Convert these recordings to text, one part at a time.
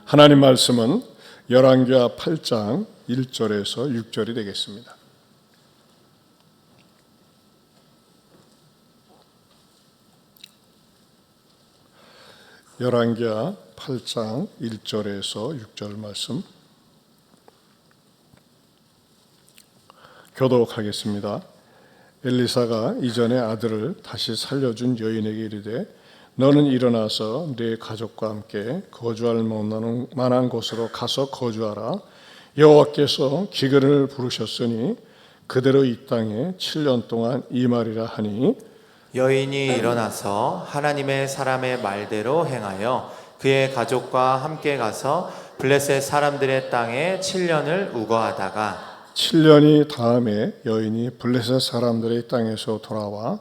하나님 말씀은 열왕기하 8장 1절에서 6절이 되겠습니다. 열왕기하 8장 1절에서 6절 말씀 교독하겠습니다. 엘리사가 이전에 아들을 다시 살려준 여인에게 이르되 너는 일어나서 네 가족과 함께 거주할 만한 곳으로 가서 거주하라. 여호와께서 기근을 부르셨으니 그대로 이 땅에 7년 동안 임하리라 하니 여인이 일어나서 하나님의 사람의 말대로 행하여 그의 가족과 함께 가서 블레셋 사람들의 땅에 7년을 우거하다가 7년이 다음에 여인이 블레셋 사람들의 땅에서 돌아와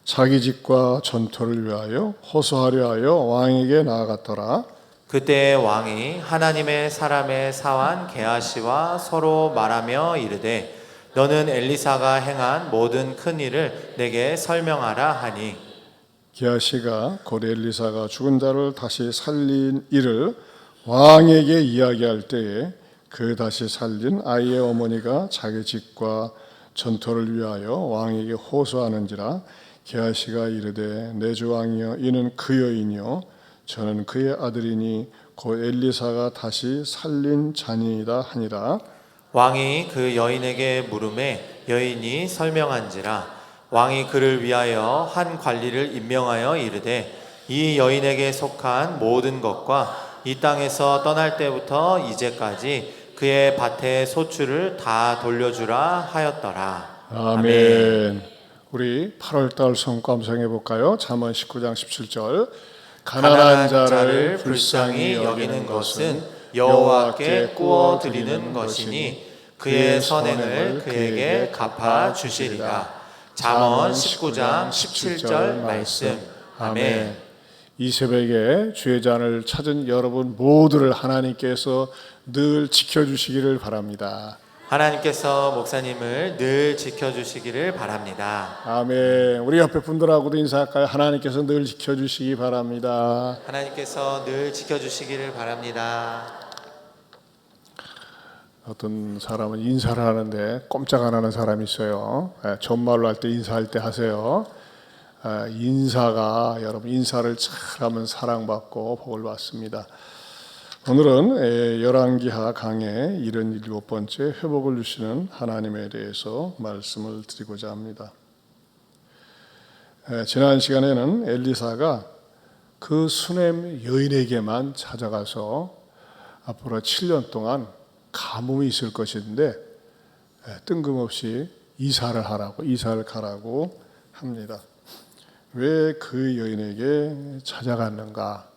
자기 집과 전토를 위하여 호소하려 하여 왕에게 나아갔더라. 그때 왕이 하나님의 사람의 사환 게하시와 서로 말하며 이르되 너는 엘리사가 행한 모든 큰 일을 내게 설명하라 하니 게하시가 곧 엘리사가 죽은 자를 다시 살린 일을 왕에게 이야기할 때에 그 다시 살린 아이의 어머니가 자기 집과 전토를 위하여 왕에게 호소하는지라. 게하시가 이르되 내 주 왕이여 이는 그 여인이요 저는 그의 아들이니 곧 엘리사가 다시 살린 자니이다 하니라. 왕이 그 여인에게 물음에 여인이 설명한지라. 왕이 그를 위하여 한 관리를 임명하여 이르되 이 여인에게 속한 모든 것과 이 땅에서 떠날 때부터 이제까지 그의 밭의 소출을 다 돌려주라 하였더라. 아멘. 우리 8월달 성감상해 볼까요? 잠언 19장 17절 가난한 자를 불쌍히 여기는 것은 여호와께 구워 드리는 것이니 그의 선행을 그에게 갚아 주시리라. 잠언 19장 17절 말씀. 아멘. 이 새벽에 주의 잔을 찾은 여러분 모두를 하나님께서 늘 지켜주시기를 바랍니다. 하나님께서 목사님을 늘 지켜주시기를 바랍니다. 아멘. 우리 옆에 분들하고도 인사할까요? 하나님께서 늘 지켜주시기 바랍니다. 하나님께서 늘 지켜주시기를 바랍니다. 어떤 사람은 인사를 하는데 꼼짝 안 하는 사람이 있어요. 존말로 할 때 인사할 때 하세요. 인사가 여러분 인사를 잘하면 사랑받고 복을 받습니다. 오늘은 열왕기하 강의 77번째 회복을 주시는 하나님에 대해서 말씀을 드리고자 합니다. 지난 시간에는 엘리사가 그 수넴 여인에게만 찾아가서 앞으로 7년 동안 가뭄이 있을 것인데 뜬금없이 이사를 가라고 합니다. 왜 그 여인에게 찾아갔는가?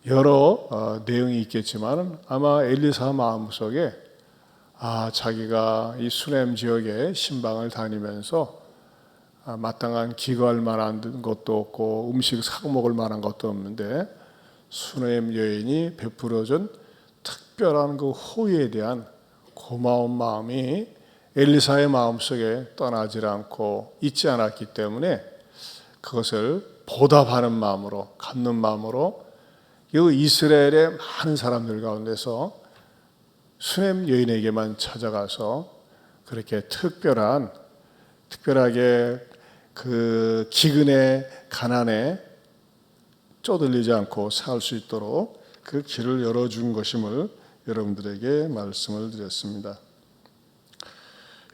여러 내용이 있겠지만 아마 엘리사 마음속에 자기가 이 수넴 지역에 신방을 다니면서 마땅한 기거할 만한 것도 없고 음식 사고 먹을 만한 것도 없는데 수넴 여인이 베풀어준 특별한 그 호의에 대한 고마운 마음이 엘리사의 마음속에 떠나질 않고 있지 않았기 때문에 그것을 보답하는 마음으로 갚는 마음으로 이 이스라엘의 많은 사람들 가운데서 수넴 여인에게만 찾아가서 그렇게 특별하게 그 기근에 가난에 쪼들리지 않고 살 수 있도록 그 길을 열어준 것임을 여러분들에게 말씀을 드렸습니다.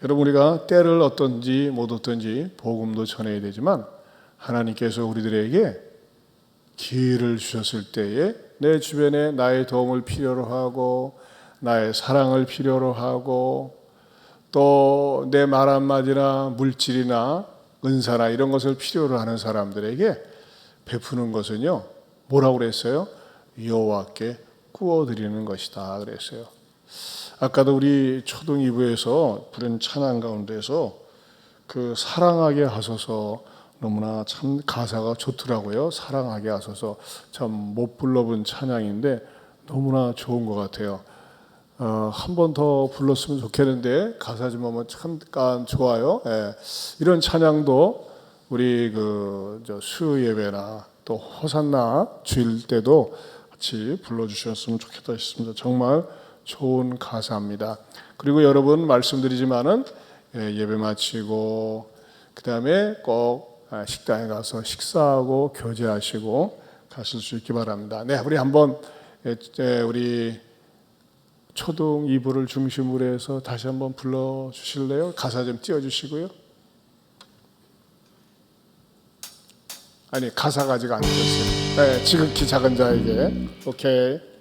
여러분 우리가 때를 어떤지 못 어떤지 복음도 전해야 되지만 하나님께서 우리들에게 기회를 주셨을 때에 내 주변에 나의 도움을 필요로 하고 나의 사랑을 필요로 하고 또 내 말 한마디나 물질이나 은사나 이런 것을 필요로 하는 사람들에게 베푸는 것은요 뭐라고 그랬어요? 여호와께 구워드리는 것이다 그랬어요. 아까도 우리 초등 2부에서 부른 찬양 가운데서 그 사랑하게 하소서 너무나 참 가사가 좋더라고요. 사랑하게 하소서 참 못 불러본 찬양인데 너무나 좋은 것 같아요. 한 번 더 불렀으면 좋겠는데 가사 좀 보면 참 좋아요. 이런 찬양도 우리 수요 예배나 또 호산나 주일 때도 같이 불러주셨으면 좋겠다 싶습니다. 정말 좋은 가사입니다. 그리고 여러분 말씀드리지만은 예배 마치고 그 다음에 꼭 식당에 가서 식사하고 교제하시고 가실 수 있기 바랍니다. 네, 우리 한번 우리 초등 2부를 중심으로 해서 다시 한번 불러주실래요? 가사 좀 띄워주시고요. 아니, 가사가 아직 안 됐어요. 네, 지극히 작은 자에게. 오케이.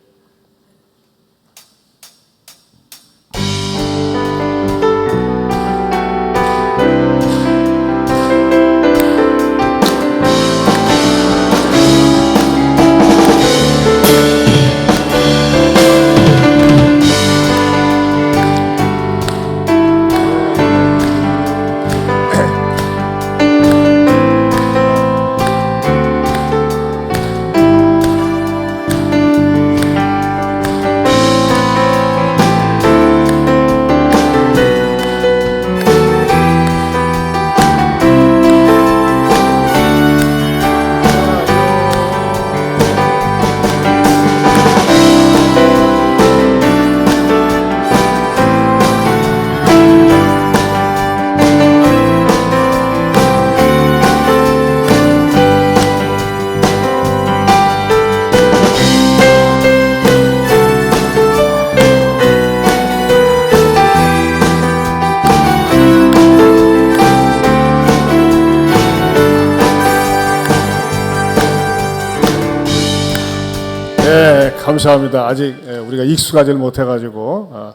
감사합니다. 아직 우리가 익숙하지 못해가지고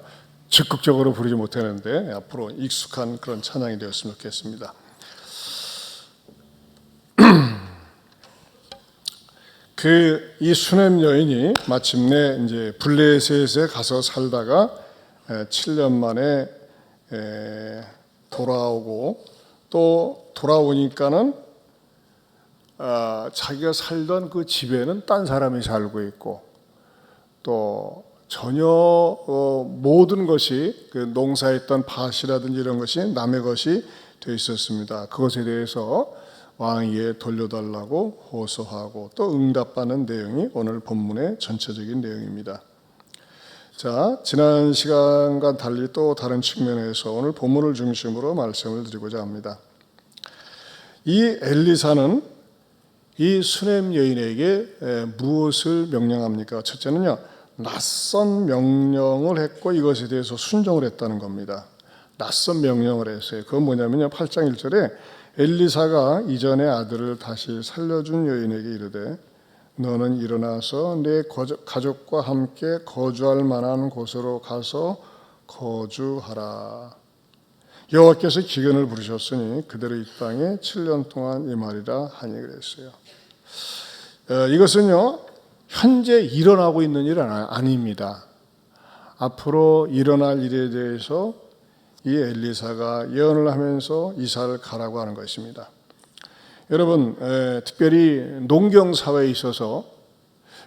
적극적으로 부르지 못했는데 앞으로 익숙한 그런 찬양이 되었으면 좋겠습니다. 이 수넴 여인이 마침내 이제 블레셋에 가서 살다가 7년 만에 돌아오고 또 돌아오니까는 자기가 살던 그 집에는 딴 사람이 살고 있고 또 전혀 모든 것이 그 농사했던 밭이라든지 이런 것이 남의 것이 되어 있었습니다. 그것에 대해서 왕에게 돌려달라고 호소하고 또 응답받는 내용이 오늘 본문의 전체적인 내용입니다. 자, 지난 시간과 달리 또 다른 측면에서 오늘 본문을 중심으로 말씀을 드리고자 합니다. 이 엘리사는 이 수넴 여인에게 무엇을 명령합니까? 첫째는요, 낯선 명령을 했고 이것에 대해서 순종을 했다는 겁니다. 낯선 명령을 했어요. 그건 뭐냐면요, 8장 1절에 엘리사가 이전의 아들을 다시 살려준 여인에게 이르되 너는 일어나서 내 가족과 함께 거주할 만한 곳으로 가서 거주하라. 여호와께서 기근을 부르셨으니 그대로 이 땅에 7년 동안 임하리라 하니 그랬어요. 이것은요, 현재 일어나고 있는 일은 아닙니다. 앞으로 일어날 일에 대해서 이 엘리사가 예언을 하면서 이사를 가라고 하는 것입니다. 여러분, 특별히 농경 사회에 있어서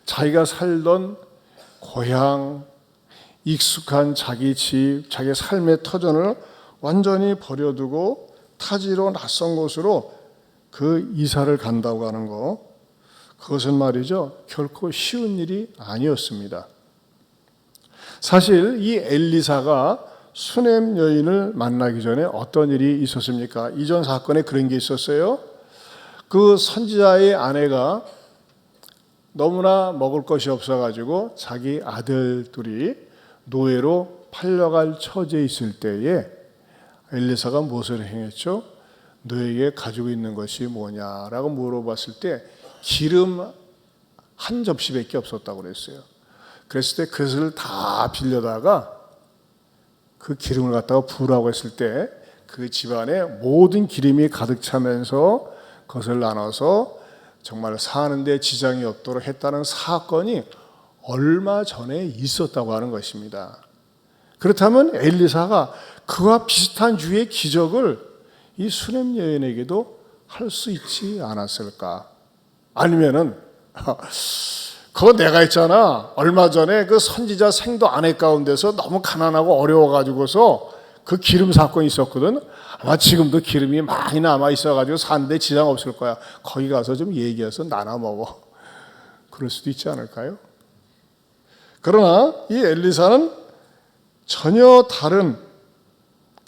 자기가 살던 고향, 익숙한 자기 집, 자기 삶의 터전을 완전히 버려두고 타지로 낯선 곳으로 그 이사를 간다고 하는 거, 그것은 말이죠, 결코 쉬운 일이 아니었습니다. 사실 이 엘리사가 수넴 여인을 만나기 전에 어떤 일이 있었습니까? 이전 사건에 그런 게 있었어요. 그 선지자의 아내가 너무나 먹을 것이 없어가지고 자기 아들들이 노예로 팔려갈 처지에 있을 때에 엘리사가 무엇을 행했죠? 너에게 가지고 있는 것이 뭐냐라고 물어봤을 때 기름 한 접시밖에 없었다고 그랬어요. 그랬을 때 그것을 다 빌려다가 그 기름을 갖다가 부으라고 했을 때 그 집안에 모든 기름이 가득 차면서 그것을 나눠서 정말 사는데 지장이 없도록 했다는 사건이 얼마 전에 있었다고 하는 것입니다. 그렇다면 엘리사가 그와 비슷한 주의 기적을 이 수넴 여인에게도 할 수 있지 않았을까? 아니면은 그거 내가 했잖아. 얼마 전에 그 선지자 생도 아내 가운데서 너무 가난하고 어려워가지고서 그 기름 사건이 있었거든. 아마 지금도 기름이 많이 남아 있어가지고 사는데 지장 없을 거야. 거기 가서 좀 얘기해서 나눠 먹어. 그럴 수도 있지 않을까요? 그러나 이 엘리사는 전혀 다른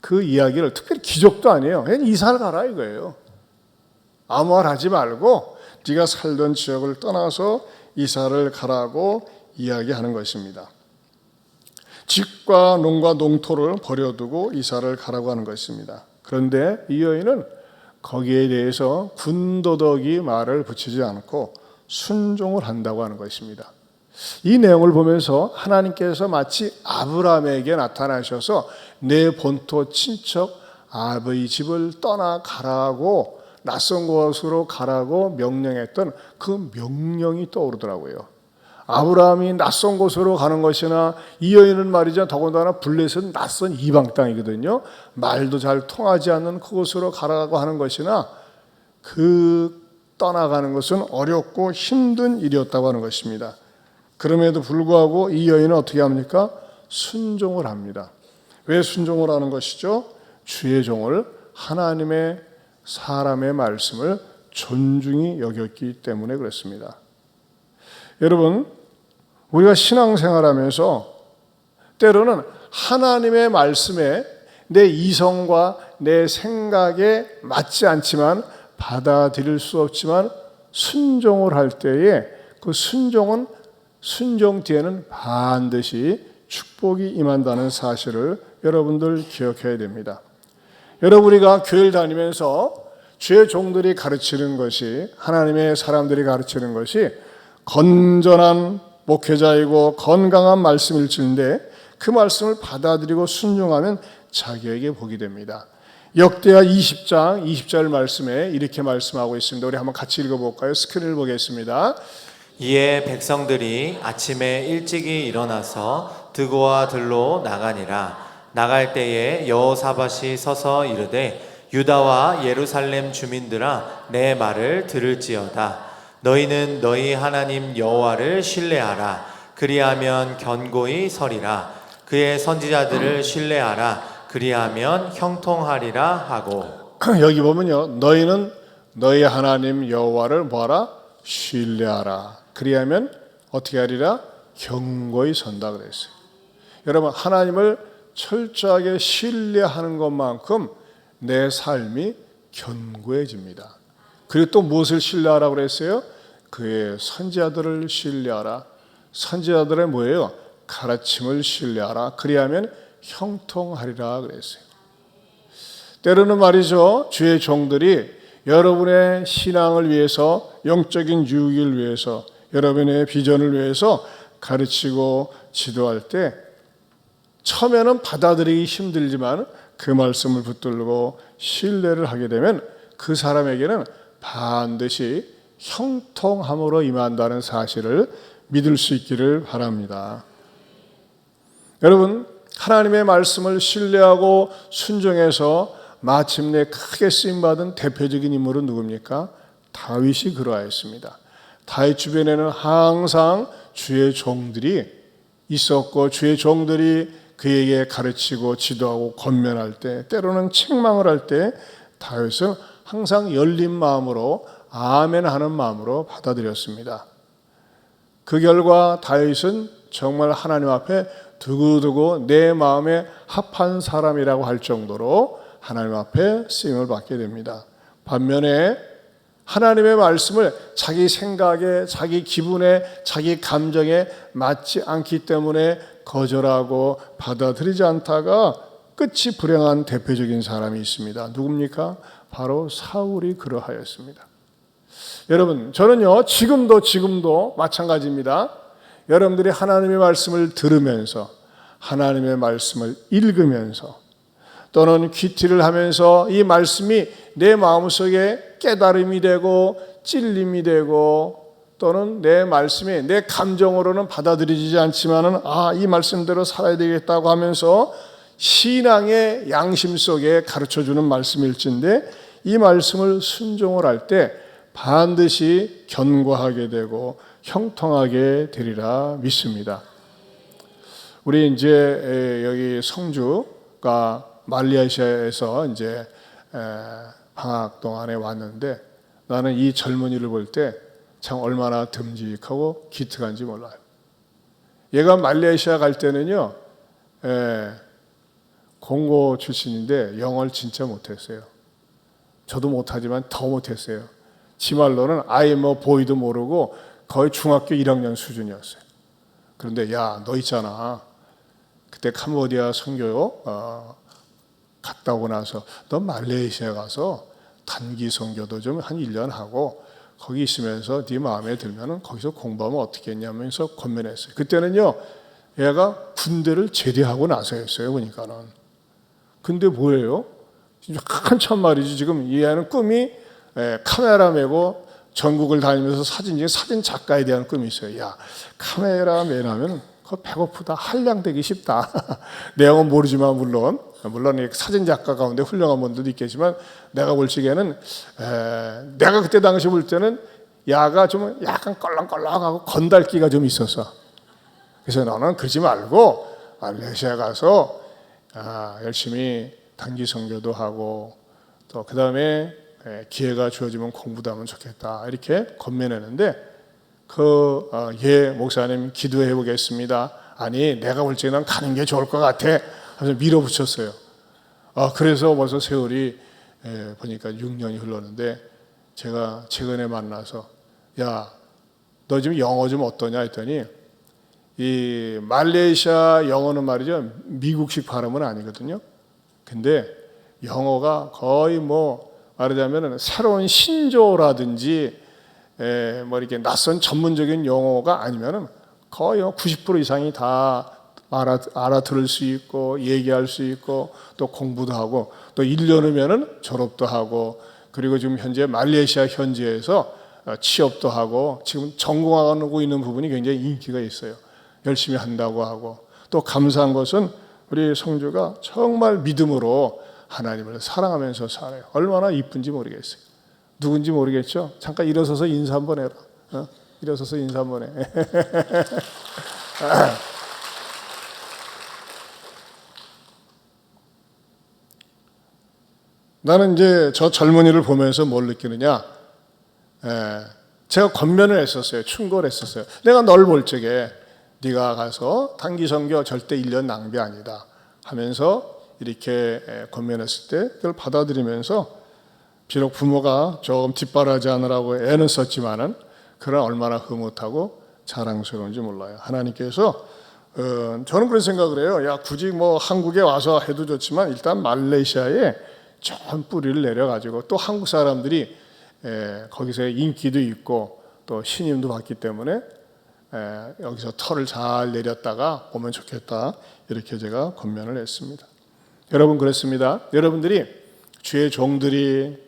그 이야기를, 특별히 기적도 아니에요. 그냥 이사를 가라 이거예요. 아무 말 하지 말고 네가 살던 지역을 떠나서 이사를 가라고 이야기하는 것입니다. 집과 농과 농토를 버려두고 이사를 가라고 하는 것입니다. 그런데 이 여인은 거기에 대해서 군더더기 말을 붙이지 않고 순종을 한다고 하는 것입니다. 이 내용을 보면서 하나님께서 마치 아브라함에게 나타나셔서 내 본토 친척 아버지 집을 떠나 가라고, 낯선 곳으로 가라고 명령했던 그 명령이 떠오르더라고요. 아브라함이 낯선 곳으로 가는 것이나 이 여인은 말이죠, 더군다나 블레셋은 낯선 이방 땅이거든요. 말도 잘 통하지 않는 그곳으로 가라고 하는 것이나 그 떠나가는 것은 어렵고 힘든 일이었다고 하는 것입니다. 그럼에도 불구하고 이 여인은 어떻게 합니까? 순종을 합니다. 왜 순종을 하는 것이죠? 주의 종을, 하나님의 사람의 말씀을 존중히 여겼기 때문에 그렇습니다. 여러분, 우리가 신앙생활하면서 때로는 하나님의 말씀에 내 이성과 내 생각에 맞지 않지만, 받아들일 수 없지만 순종을 할 때에 그 순종 뒤에는 반드시 축복이 임한다는 사실을 여러분들 기억해야 됩니다. 여러분, 우리가 교회를 다니면서 주의 종들이 가르치는 것이, 하나님의 사람들이 가르치는 것이 건전한 목회자이고 건강한 말씀일지인데 그 말씀을 받아들이고 순종하면 자기에게 복이 됩니다. 역대하 20장 20절 말씀에 이렇게 말씀하고 있습니다. 우리 한번 같이 읽어볼까요? 스크린을 보겠습니다. 이에 백성들이 아침에 일찍이 일어나서 드고와 들로 나가니라. 나갈 때에 여호사밧이 서서 이르되 유다와 예루살렘 주민들아, 내 말을 들을지어다. 너희는 너희 하나님 여호와를 신뢰하라. 그리하면 견고히 서리라. 그의 선지자들을 신뢰하라. 그리하면 형통하리라 하고. 여기 보면요, 너희는 너희 하나님 여호와를 뭐하라? 신뢰하라. 그리하면 어떻게 하리라? 견고히 선다 그랬어요. 여러분, 하나님을 철저하게 신뢰하는 것만큼 내 삶이 견고해집니다. 그리고 또 무엇을 신뢰하라고 그랬어요? 그의 선지자들을 신뢰하라. 선지자들의 뭐예요? 가르침을 신뢰하라. 그리하면 형통하리라 그랬어요. 때로는 말이죠, 주의 종들이 여러분의 신앙을 위해서, 영적인 유익을 위해서, 여러분의 비전을 위해서 가르치고 지도할 때 처음에는 받아들이기 힘들지만 그 말씀을 붙들고 신뢰를 하게 되면 그 사람에게는 반드시 형통함으로 임한다는 사실을 믿을 수 있기를 바랍니다. 여러분, 하나님의 말씀을 신뢰하고 순종해서 마침내 크게 쓰임받은 대표적인 인물은 누굽니까? 다윗이 그러하였습니다. 다윗 주변에는 항상 주의 종들이 있었고 주의 종들이 그에게 가르치고 지도하고 권면할 때, 때로는 책망을 할 때 다윗은 항상 열린 마음으로 아멘 하는 마음으로 받아들였습니다. 그 결과 다윗은 정말 하나님 앞에 두고두고 내 마음에 합한 사람이라고 할 정도로 하나님 앞에 쓰임을 받게 됩니다. 반면에 하나님의 말씀을 자기 생각에, 자기 기분에, 자기 감정에 맞지 않기 때문에 거절하고 받아들이지 않다가 끝이 불행한 대표적인 사람이 있습니다. 누굽니까? 바로 사울이 그러하였습니다. 여러분, 저는요, 지금도 마찬가지입니다. 여러분들이 하나님의 말씀을 들으면서, 하나님의 말씀을 읽으면서, 또는 귀티를 하면서 이 말씀이 내 마음속에 깨달음이 되고 찔림이 되고, 또는 내 말씀이 내 감정으로는 받아들이지 않지만은 이 말씀대로 살아야 되겠다고 하면서 신앙의 양심 속에 가르쳐주는 말씀일진데, 이 말씀을 순종을 할 때 반드시 견고하게 되고 형통하게 되리라 믿습니다. 우리 이제 여기 성주가 말레이시아에서 이제 방학 동안에 왔는데, 나는 이 젊은이를 볼 때 참 얼마나 듬직하고 기특한지 몰라요. 얘가 말레이시아 갈 때는요, 공고 출신인데 영어를 진짜 못했어요. 저도 못하지만 더 못했어요. 지 말로는 아예 뭐 보이도 모르고 거의 중학교 1학년 수준이었어요. 그런데 야, 너 있잖아. 그때 캄보디아 선교 갔다 오고 나서 너 말레이시아 가서 단기 선교도 좀 한 1년 하고 거기 있으면서 네 마음에 들면은 거기서 공부하면 어떻게 했냐면서 권면했어요. 그때는요, 얘가 군대를 제대하고 나서였어요. 보니까는. 근데 뭐예요? 한참 말이지. 지금 이 애는 꿈이 카메라 메고 전국을 다니면서 사진 작가에 대한 꿈이 있어요. 야, 카메라 맨하면 그거 배고프다, 한량되기 쉽다. 내용은 모르지만 물론 사진 작가 가운데 훌륭한 분들도 있겠지만 내가 볼 적에는 내가 그때 당시 볼 때는 야가 좀 약간 껄렁껄렁하고 건달기가 좀 있었어. 그래서 너는 그러지 말고 말레이시아 가서 열심히 단기 선교도 하고 또 그 다음에 기회가 주어지면 공부도 하면 좋겠다 이렇게 권면했는데 예 목사님 기도해 보겠습니다. 아니 내가 볼 적에는 가는 게 좋을 것 같아 하면서 밀어붙였어요. 그래서 벌써 세월이 보니까 6년이 흘렀는데 제가 최근에 만나서 야, 너 지금 영어 좀 어떠냐 했더니 이 말레이시아 영어는 말이죠 미국식 발음은 아니거든요. 근데 영어가 거의 뭐 말하자면 새로운 신조라든지 뭐 이렇게 낯선 전문적인 용어가 아니면은 거의 90% 이상이 다 알아들을 수 있고 얘기할 수 있고 또 공부도 하고 또 1년 후면은 졸업도 하고 그리고 지금 현재 말레이시아 현지에서 취업도 하고 지금 전공하고 있는 부분이 굉장히 인기가 있어요. 열심히 한다고 하고 또 감사한 것은 우리 성주가 정말 믿음으로 하나님을 사랑하면서 살아요. 얼마나 이쁜지 모르겠어요. 누군지 모르겠죠? 잠깐 일어서서 인사 한번 해라. 일어서서 인사 한번 해. 나는 이제 저 젊은이를 보면서 뭘 느끼느냐? 제가 권면을 했었어요. 충고를 했었어요. 내가 널 볼 적에 네가 가서 단기 선교 절대 1년 낭비 아니다 하면서 이렇게 권면했을 때 그걸 받아들이면서 비록 부모가 조금 뒷바라지 하느라고 애는 썼지만은 그러나 얼마나 흐뭇하고 자랑스러운지 몰라요. 하나님께서 저는 그런 생각을 해요. 야 굳이 뭐 한국에 와서 해도 좋지만 일단 말레이시아에 좀 뿌리를 내려가지고 또 한국 사람들이 거기서 인기도 있고 또 신임도 받기 때문에 여기서 털을 잘 내렸다가 오면 좋겠다 이렇게 제가 권면을 했습니다. 여러분 그렇습니다. 여러분들이 주의 종들이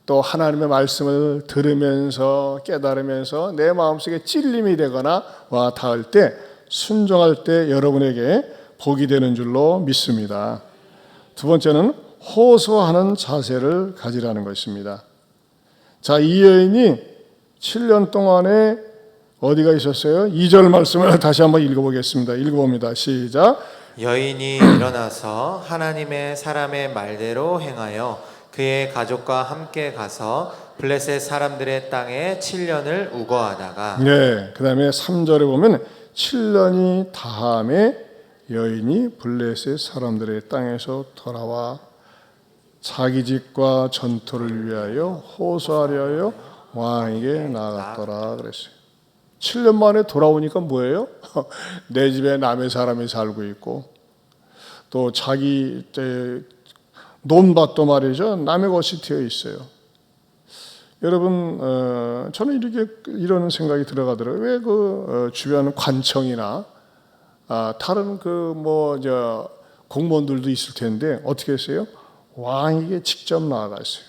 또 하나님의 말씀을 들으면서 깨달으면서 내 마음속에 찔림이 되거나 와 닿을 때 순종할 때 여러분에게 복이 되는 줄로 믿습니다. 두 번째는 호소하는 자세를 가지라는 것입니다. 자, 이 여인이 7년 동안에 어디가 있었어요? 2절 말씀을 다시 한번 읽어보겠습니다. 읽어봅니다. 시작. 여인이 일어나서 하나님의 사람의 말대로 행하여 그의 가족과 함께 가서 블레셋 사람들의 땅에 7년을 우거하다가 네, 그 다음에 3절에 보면 7년이 다함에 여인이 블레셋 사람들의 땅에서 돌아와 자기 집과 전토를 위하여 호소하려 하여 왕에게 나갔더라 그랬어요. 7년 만에 돌아오니까 뭐예요? 내 집에 남의 사람이 살고 있고 또 자기 논밭도 말이죠 남의 것이 되어 있어요. 여러분 저는 이런 생각이 들어가더라고요. 왜 그 주변 관청이나 다른 공무원들도 있을 텐데 어떻게 했어요? 왕에게 직접 나아갔어요.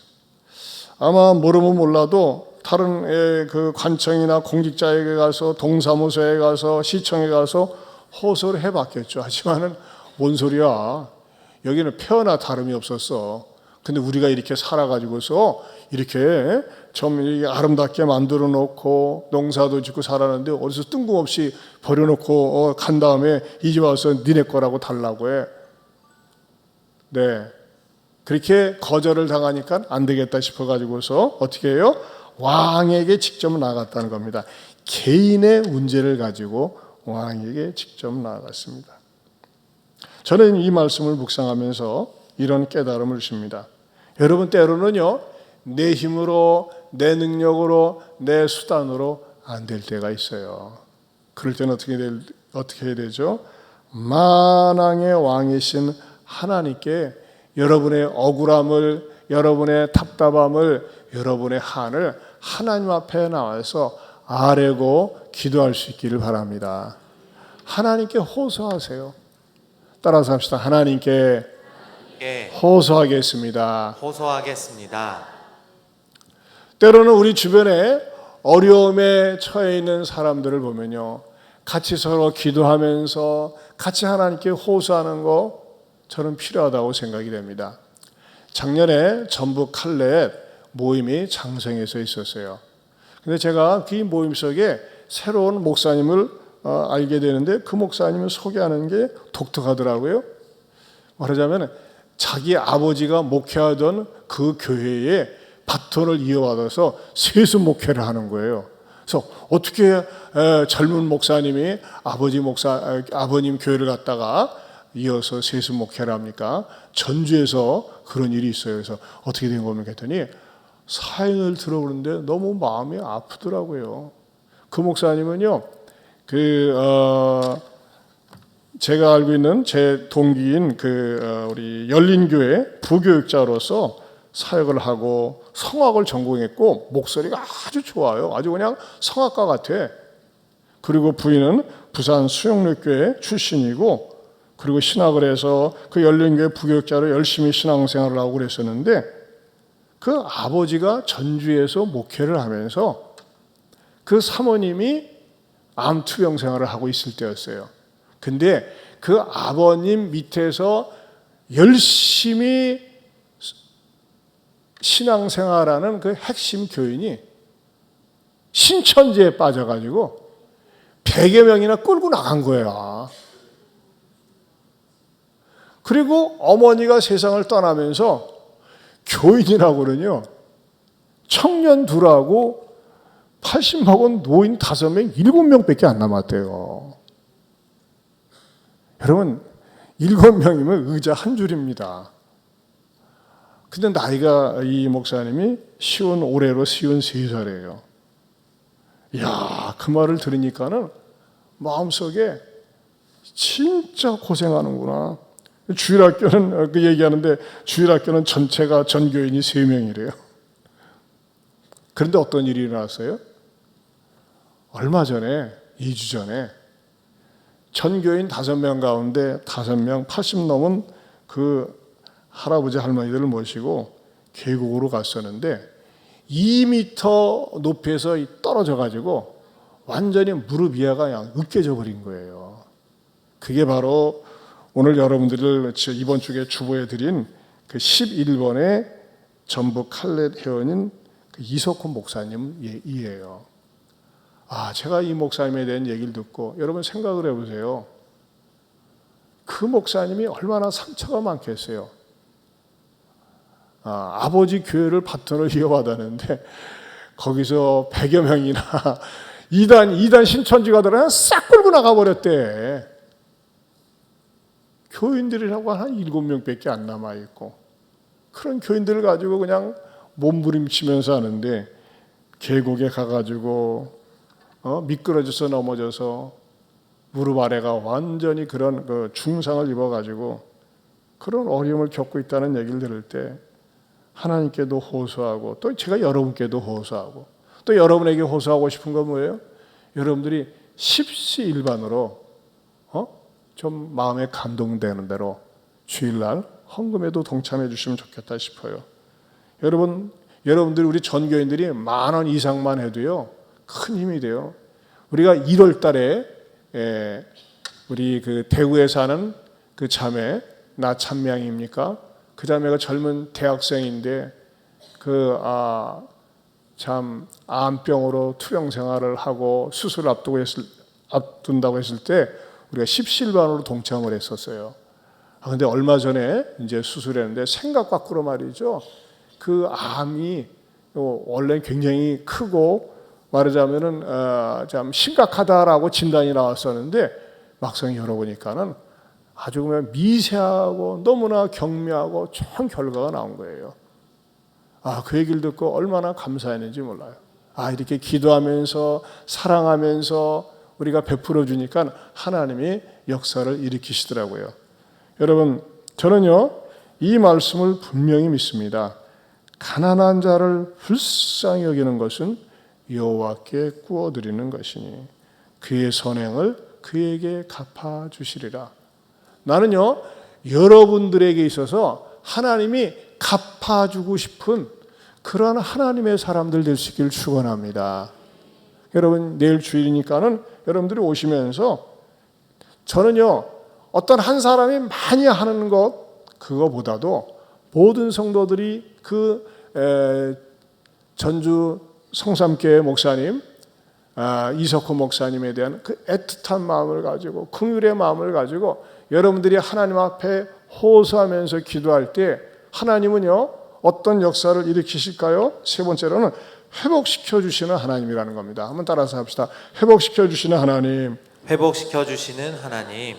아마 모르면 몰라도 다른 그 관청이나 공직자에게 가서 동사무소에 가서 시청에 가서 호소를 해봤겠죠. 하지만은 뭔 소리야? 여기는 폐허나 다름이 없었어. 근데 우리가 이렇게 살아가지고서 이렇게 좀 아름답게 만들어 놓고 농사도 짓고 살았는데 어디서 뜬금없이 버려놓고 간 다음에 이제 와서 니네 거라고 달라고 해. 네. 그렇게 거절을 당하니까 안 되겠다 싶어가지고서 어떻게 해요? 왕에게 직접 나갔다는 겁니다. 개인의 문제를 가지고 왕에게 직접 나아갔습니다. 저는 이 말씀을 묵상하면서 이런 깨달음을 주십니다. 여러분, 때로는요, 내 힘으로, 내 능력으로, 내 수단으로 안 될 때가 있어요. 그럴 때는 어떻게 해야 되죠? 만왕의 왕이신 하나님께 여러분의 억울함을, 여러분의 답답함을, 여러분의 한을 하나님 앞에 나와서 아뢰고 기도할 수 있기를 바랍니다. 하나님께 호소하세요. 따라서 합시다. 하나님께 호소하겠습니다. 호소하겠습니다. 때로는 우리 주변에 어려움에 처해 있는 사람들을 보면요, 같이 서로 기도하면서 같이 하나님께 호소하는 거 저는 필요하다고 생각이 됩니다. 작년에 전북 칼렛 모임이 장성에서 있었어요. 근데 제가 그 모임 속에 새로운 목사님을 알게 되는데 그 목사님을 소개하는 게 독특하더라고요. 말하자면 자기 아버지가 목회하던 그 교회에 바톤을 이어받아서 세수 목회를 하는 거예요. 그래서 어떻게 젊은 목사님이 아버님 교회를 갔다가 이어서 세수 목회를 합니까? 전주에서 그런 일이 있어요. 그래서 어떻게 된 겁니까? 했더니 사연을 들어보는데 너무 마음이 아프더라고요. 그 목사님은요, 제가 알고 있는 제 동기인 우리 열린교회 부교육자로서 사역을 하고 성악을 전공했고 목소리가 아주 좋아요. 아주 그냥 성악가 같아. 그리고 부인은 부산 수영력교회 출신이고, 그리고 신학을 해서 그 열린교회 부교육자로 열심히 신앙생활을 하고 그랬었는데, 그 아버지가 전주에서 목회를 하면서 그 사모님이 암투병 생활을 하고 있을 때였어요. 근데 그 아버님 밑에서 열심히 신앙생활하는 그 핵심 교인이 신천지에 빠져가지고 100여 명이나 끌고 나간 거야. 그리고 어머니가 세상을 떠나면서 교인이라고는요, 청년 둘하고 80 먹은 노인 5명, 7명밖에 안 남았대요. 여러분, 7명이면 의자 한 줄입니다. 근데 나이가 이 목사님이 올해로 53살이에요. 이야, 그 말을 들으니까는 마음속에 진짜 고생하는구나. 주일학교는 얘기하는데 주일학교는 전체가 전교인이 3명이래요. 그런데 어떤 일이 일어났어요? 얼마 전에, 2주 전에 전교인 5명 가운데 5명, 80 넘은 그 할아버지 할머니들을 모시고 계곡으로 갔었는데 2m 높이에서 떨어져 가지고 완전히 무릎 위가 그냥 으깨져 버린 거예요. 그게 바로 오늘 여러분들을 이번 주에 주보해 드린 그 11번의 전북 칼렛 회원인 그 이석훈 목사님이에요. 제가 이 목사님에 대한 얘기를 듣고 여러분 생각을 해보세요. 그 목사님이 얼마나 상처가 많겠어요. 아버지 교회를 바톤을 이어받았는데 거기서 100여 명이나 이단 신천지가들은 싹 끌고 나가버렸대. 교인들이라고 한 7명밖에 안 남아있고, 그런 교인들을 가지고 그냥 몸부림치면서 하는데 계곡에 가가지고 미끄러져서 넘어져서 무릎 아래가 완전히 그런 중상을 입어가지고 그런 어려움을 겪고 있다는 얘기를 들을 때 하나님께도 호소하고, 또 제가 여러분께도 호소하고, 또 여러분에게 호소하고 싶은 건 뭐예요? 여러분들이 십시일반으로 좀 마음에 감동되는 대로 주일날 헌금에도 동참해 주시면 좋겠다 싶어요. 여러분들 우리 전교인들이 10,000원 이상만 해도요 큰 힘이 돼요. 우리가 1월 달에 우리 그 대구에 사는 그 자매, 나 찬명입니까? 그 자매가 젊은 대학생인데 참 암병으로 투병 생활을 하고 수술을 앞둔다고 했을 때 우리가 십시일반으로 동참을 했었어요. 근데 얼마 전에 이제 수술했는데 생각 밖으로 말이죠. 그 암이 원래 굉장히 크고 말하자면은 참 심각하다라고 진단이 나왔었는데 막상 열어보니까는 아주 그냥 미세하고 너무나 경미하고 좋은 결과가 나온 거예요. 그 얘기를 듣고 얼마나 감사했는지 몰라요. 이렇게 기도하면서 사랑하면서 우리가 베풀어 주니까 하나님이 역사를 일으키시더라고요. 여러분, 저는요 이 말씀을 분명히 믿습니다. 가난한 자를 불쌍히 여기는 것은 여호와께 구워드리는 것이니 그의 선행을 그에게 갚아주시리라. 나는요 여러분들에게 있어서 하나님이 갚아주고 싶은 그러한 하나님의 사람들 될 수 있기를 축원합니다. 여러분, 내일 주일이니까는 여러분들이 오시면서 저는요 어떤 한 사람이 많이 하는 것 그거보다도 모든 성도들이 전주 성삼교회 목사님 이석호 목사님에 대한 그 애틋한 마음을 가지고 긍휼의 마음을 가지고 여러분들이 하나님 앞에 호소하면서 기도할 때 하나님은요 어떤 역사를 일으키실까요? 세 번째로는 회복시켜 주시는 하나님이라는 겁니다. 한번 따라서 합시다. 회복시켜 주시는 하나님. 회복시켜 주시는 하나님.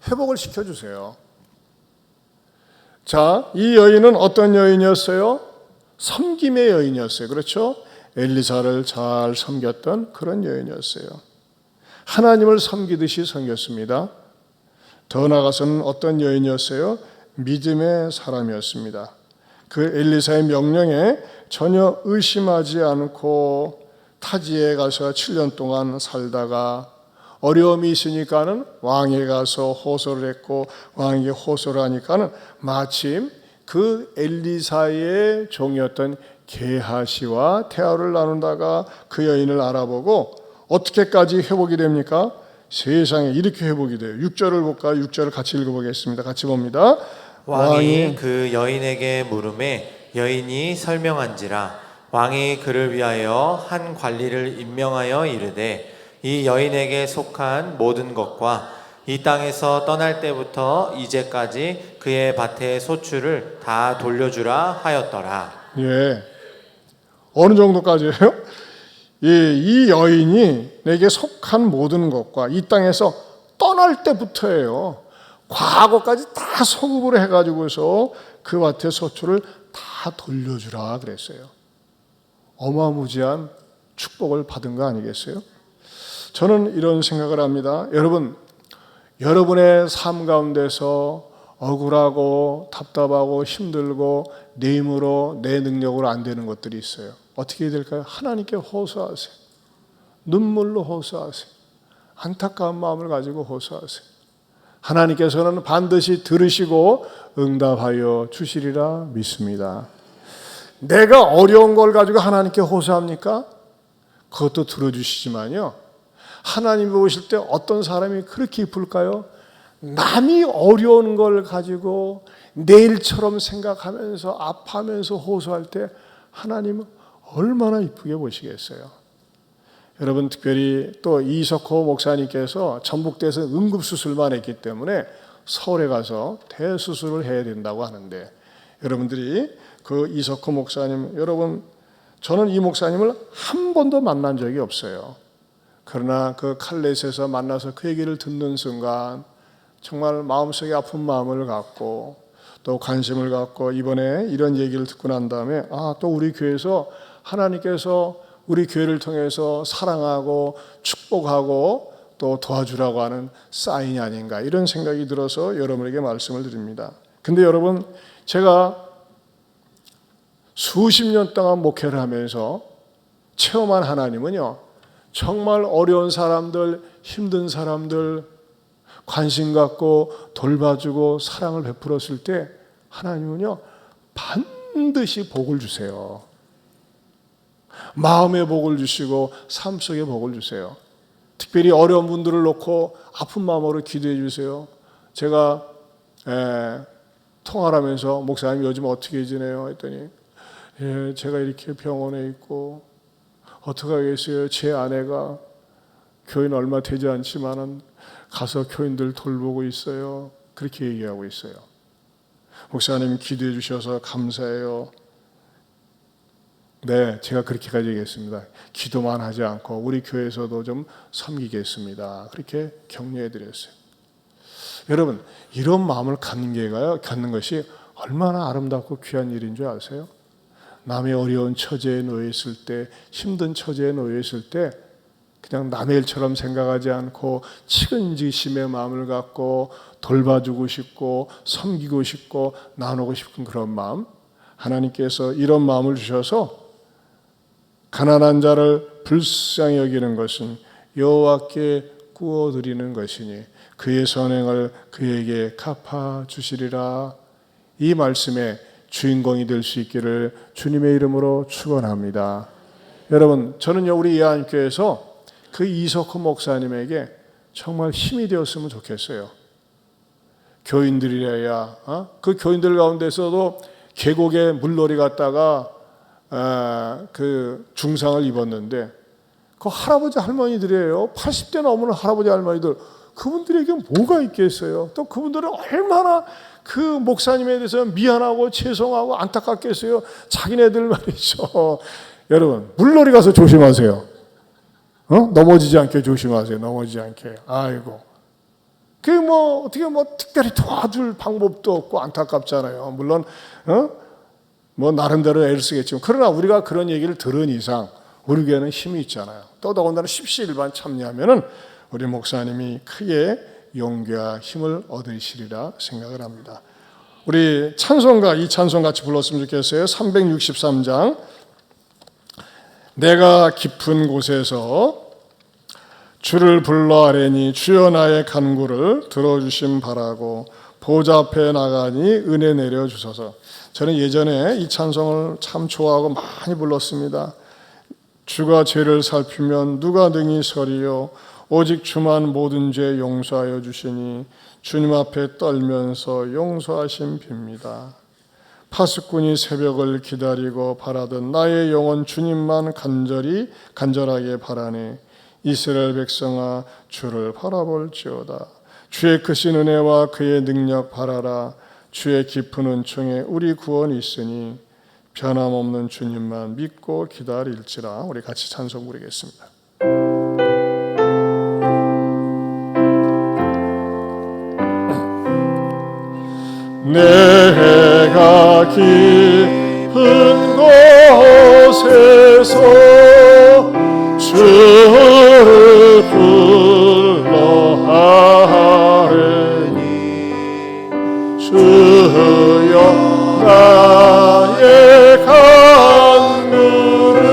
회복을 시켜 주세요. 자, 이 여인은 어떤 여인이었어요? 섬김의 여인이었어요. 그렇죠? 엘리사를 잘 섬겼던 그런 여인이었어요. 하나님을 섬기듯이 섬겼습니다. 더 나아가서는 어떤 여인이었어요? 믿음의 사람이었습니다. 그 엘리사의 명령에 전혀 의심하지 않고 타지에 가서 7년 동안 살다가 어려움이 있으니까는 왕에 가서 호소를 했고 왕에게 호소를 하니까는 마침 그 엘리사의 종이었던 게하시와 대화를 나누다가 그 여인을 알아보고 어떻게까지 회복이 됩니까? 세상에 이렇게 회복이 돼요. 6절을 볼까요? 6절을 같이 읽어보겠습니다. 같이 봅니다. 왕이 그 여인에게 물음에 여인이 설명한지라 왕이 그를 위하여 한 관리를 임명하여 이르되 이 여인에게 속한 모든 것과 이 땅에서 떠날 때부터 이제까지 그의 밭의 소출을 다 돌려주라 하였더라. 예. 어느 정도까지예요? 이 여인이 내게 속한 모든 것과 이 땅에서 떠날 때부터예요. 과거까지 다 소급을 해가지고서 그 밭의 소출을 다 돌려주라 그랬어요. 어마무지한 축복을 받은 거 아니겠어요? 저는 이런 생각을 합니다. 여러분, 여러분의 삶 가운데서 억울하고 답답하고 힘들고 내 힘으로 내 능력으로 안 되는 것들이 있어요. 어떻게 해야 될까요? 하나님께 호소하세요. 눈물로 호소하세요. 안타까운 마음을 가지고 호소하세요. 하나님께서는 반드시 들으시고 응답하여 주시리라 믿습니다. 내가 어려운 걸 가지고 하나님께 호소합니까? 그것도 들어주시지만요. 하나님이 보실 때 어떤 사람이 그렇게 이쁠까요? 남이 어려운 걸 가지고 내일처럼 생각하면서 아파하면서 호소할 때 하나님은 얼마나 이쁘게 보시겠어요. 여러분, 특별히 또 이석호 목사님께서 전북대에서 응급수술만 했기 때문에 서울에 가서 대수술을 해야 된다고 하는데 여러분들이 그 이석호 목사님, 여러분 저는 이 목사님을 한 번도 만난 적이 없어요. 그러나 그 칼렛에서 만나서 그 얘기를 듣는 순간 정말 마음속에 아픈 마음을 갖고 또 관심을 갖고 이번에 이런 얘기를 듣고 난 다음에 또 우리 교회에서 하나님께서 우리 교회를 통해서 사랑하고 축복하고 또 도와주라고 하는 사인이 아닌가 이런 생각이 들어서 여러분에게 말씀을 드립니다. 근데 여러분, 제가 수십 년 동안 목회를 하면서 체험한 하나님은요, 정말 어려운 사람들, 힘든 사람들 관심 갖고 돌봐주고 사랑을 베풀었을 때 하나님은요 반드시 복을 주세요. 마음의 복을 주시고 삶 속에 복을 주세요. 특별히 어려운 분들을 놓고 아픈 마음으로 기도해 주세요. 제가 통화를 하면서 목사님 요즘 어떻게 지내요? 했더니 제가 이렇게 병원에 있고 어떻게 하겠어요? 제 아내가 교인 얼마 되지 않지만은 가서 교인들 돌보고 있어요. 그렇게 얘기하고 있어요. 목사님 기도해 주셔서 감사해요. 네, 제가 그렇게까지 얘기했습니다. 기도만 하지 않고 우리 교회에서도 좀 섬기겠습니다. 그렇게 격려해 드렸어요. 여러분, 이런 마음을 갖는 것이 얼마나 아름답고 귀한 일인 줄 아세요? 남의 어려운 처지에 놓여 있을 때, 힘든 처지에 놓여 있을 때 그냥 남의 일처럼 생각하지 않고 측은지심의 마음을 갖고 돌봐주고 싶고 섬기고 싶고 나누고 싶은 그런 마음, 하나님께서 이런 마음을 주셔서 가난한 자를 불쌍히 여기는 것은 여호와께 구워드리는 것이니 그의 선행을 그에게 갚아주시리라. 이 말씀의 주인공이 될 수 있기를 주님의 이름으로 축원합니다. 여러분, 저는요 우리 예한교회에서 그 이석호 목사님에게 정말 힘이 되었으면 좋겠어요. 교인들이래야 그 교인들 가운데서도 계곡에 물놀이 갔다가 그 중상을 입었는데 그 할아버지 할머니들이에요. 80대 넘은 할아버지 할머니들, 그분들에게 뭐가 있겠어요? 또 그분들은 얼마나 그 목사님에 대해서 미안하고 죄송하고 안타깝겠어요. 자기네들 말이죠. 여러분, 물놀이 가서 조심하세요. 넘어지지 않게 조심하세요. 넘어지지 않게. 아이고. 그게 뭐 어떻게 뭐 특별히 도와줄 방법도 없고 안타깝잖아요. 물론 뭐 나름대로 애를 쓰겠지만, 그러나 우리가 그런 얘기를 들은 이상 우리 교회는 힘이 있잖아요. 또 더군다나 십시일반 참여하면은 우리 목사님이 크게 용기와 힘을 얻으시리라 생각을 합니다. 우리 찬송가, 이 찬송 같이 불렀으면 좋겠어요. 363장. 내가 깊은 곳에서 주를 불러 아뢰니 주여 나의 간구를 들어주심 바라고 보좌 앞에 나가니 은혜 내려주소서. 저는 예전에 이 찬송을 참 좋아하고 많이 불렀습니다. 주가 죄를 살피면 누가 능히 서리요 오직 주만 모든 죄 용서하여 주시니 주님 앞에 떨면서 용서하심 빕니다. 파수꾼이 새벽을 기다리고 바라던 나의 영혼 주님만 간절하게 바라네. 이스라엘 백성아 주를 바라볼지어다. 주의 크신 은혜와 그의 능력 바라라. 주의 깊은 은총에 우리 구원이 있으니 변함없는 주님만 믿고 기다릴지라. 우리 같이 찬송 부르겠습니다. 내가 깊은 곳에서 주를 불러 아뢰니 주여 나의 간구를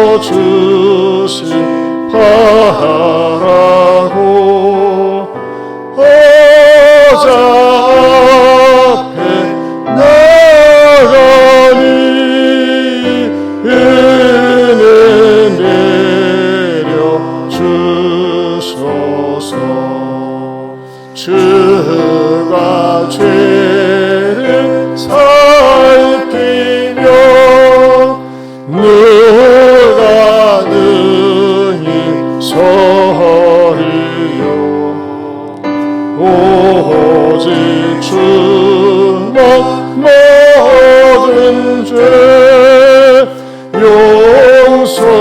들어주시 바라고 보좌 앞에 나가니 은혜 내려 주소서. 주가 죄를 살피며 누가 능히 서리요 오직 주만 모든 죄 용서하여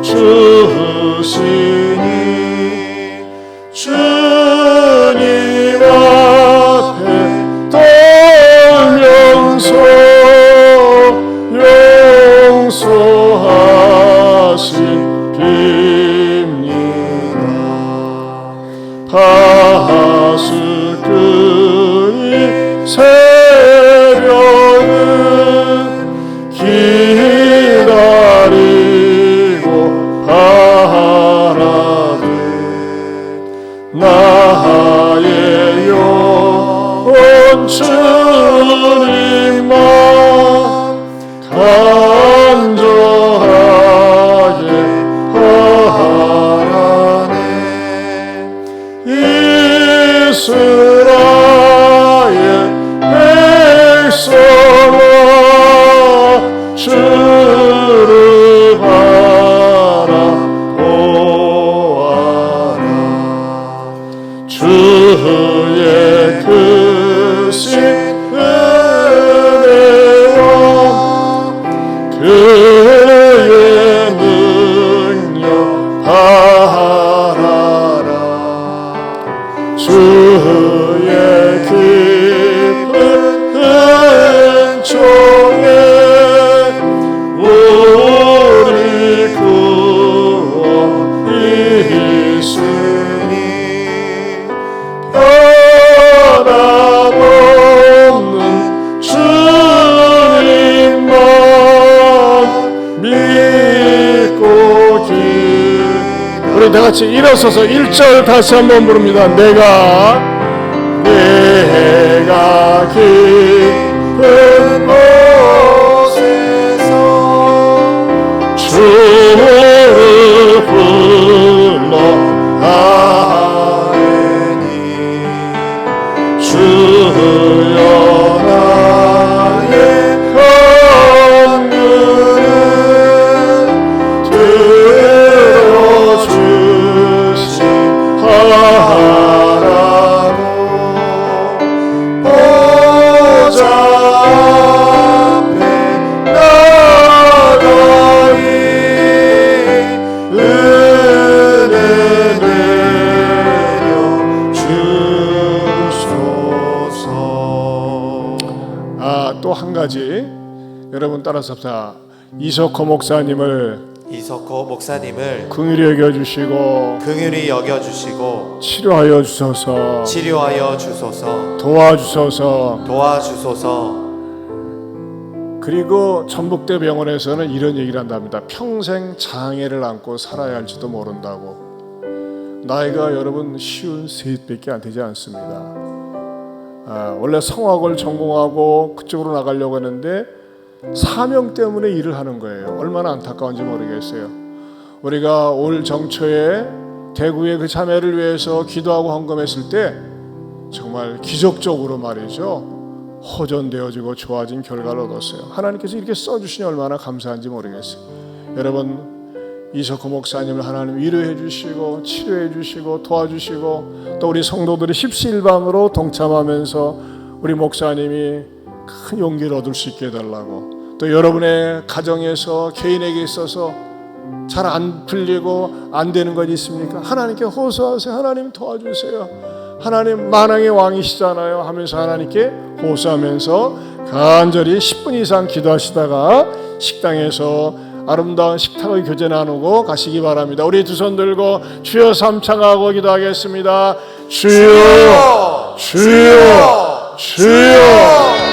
주시니 주님 앞에 떨면서 용서하십니다. 파수꾼이 새벽을 기다리고 바라되 나의 영혼 주님만 간절하게 바라네. 이스라엘 일어서서 다 같이 일어서서 1절 다시 한번 부릅니다. 내가 깊은 곳에서 주를 불러하니 주여 나의 건물을 들어주시하라고 보좌 앞에 나가니 은혜 내려 주소서. 또 한 가지 여러분 따라서 합시다. 이석호 목사님을 긍휼히 여겨주시고 치료하여 주소서. 도와주소서. 그리고 전북대 병원에서는 이런 얘기를 한답니다. 평생 장애를 안고 살아야 할지도 모른다고. 나이가 여러분 53밖에 안 되지 않습니다. 원래 성악을 전공하고 그쪽으로 나가려고 했는데 사명 때문에 일을 하는 거예요. 얼마나 안타까운지 모르겠어요. 우리가 올 정초에 대구의 그 자매를 위해서 기도하고 헌금했을 때 정말 기적적으로 말이죠, 호전되어지고 좋아진 결과를 얻었어요. 하나님께서 이렇게 써주시니 얼마나 감사한지 모르겠어요. 여러분, 이석호 목사님을 하나님 위로해 주시고 치료해 주시고 도와주시고, 또 우리 성도들이 십시일반으로 동참하면서 우리 목사님이 큰 용기를 얻을 수 있게 해달라고, 또 여러분의 가정에서 개인에게 있어서 잘 안 풀리고 안 되는 것 있습니까? 하나님께 호소하세요. 하나님 도와주세요. 하나님 만왕의 왕이시잖아요 하면서 하나님께 호소하면서 간절히 10분 이상 기도하시다가 식당에서 아름다운 식탁의 교제 나누고 가시기 바랍니다. 우리 두 손 들고 주여 삼창하고 기도하겠습니다. 주여, 주여, 주여.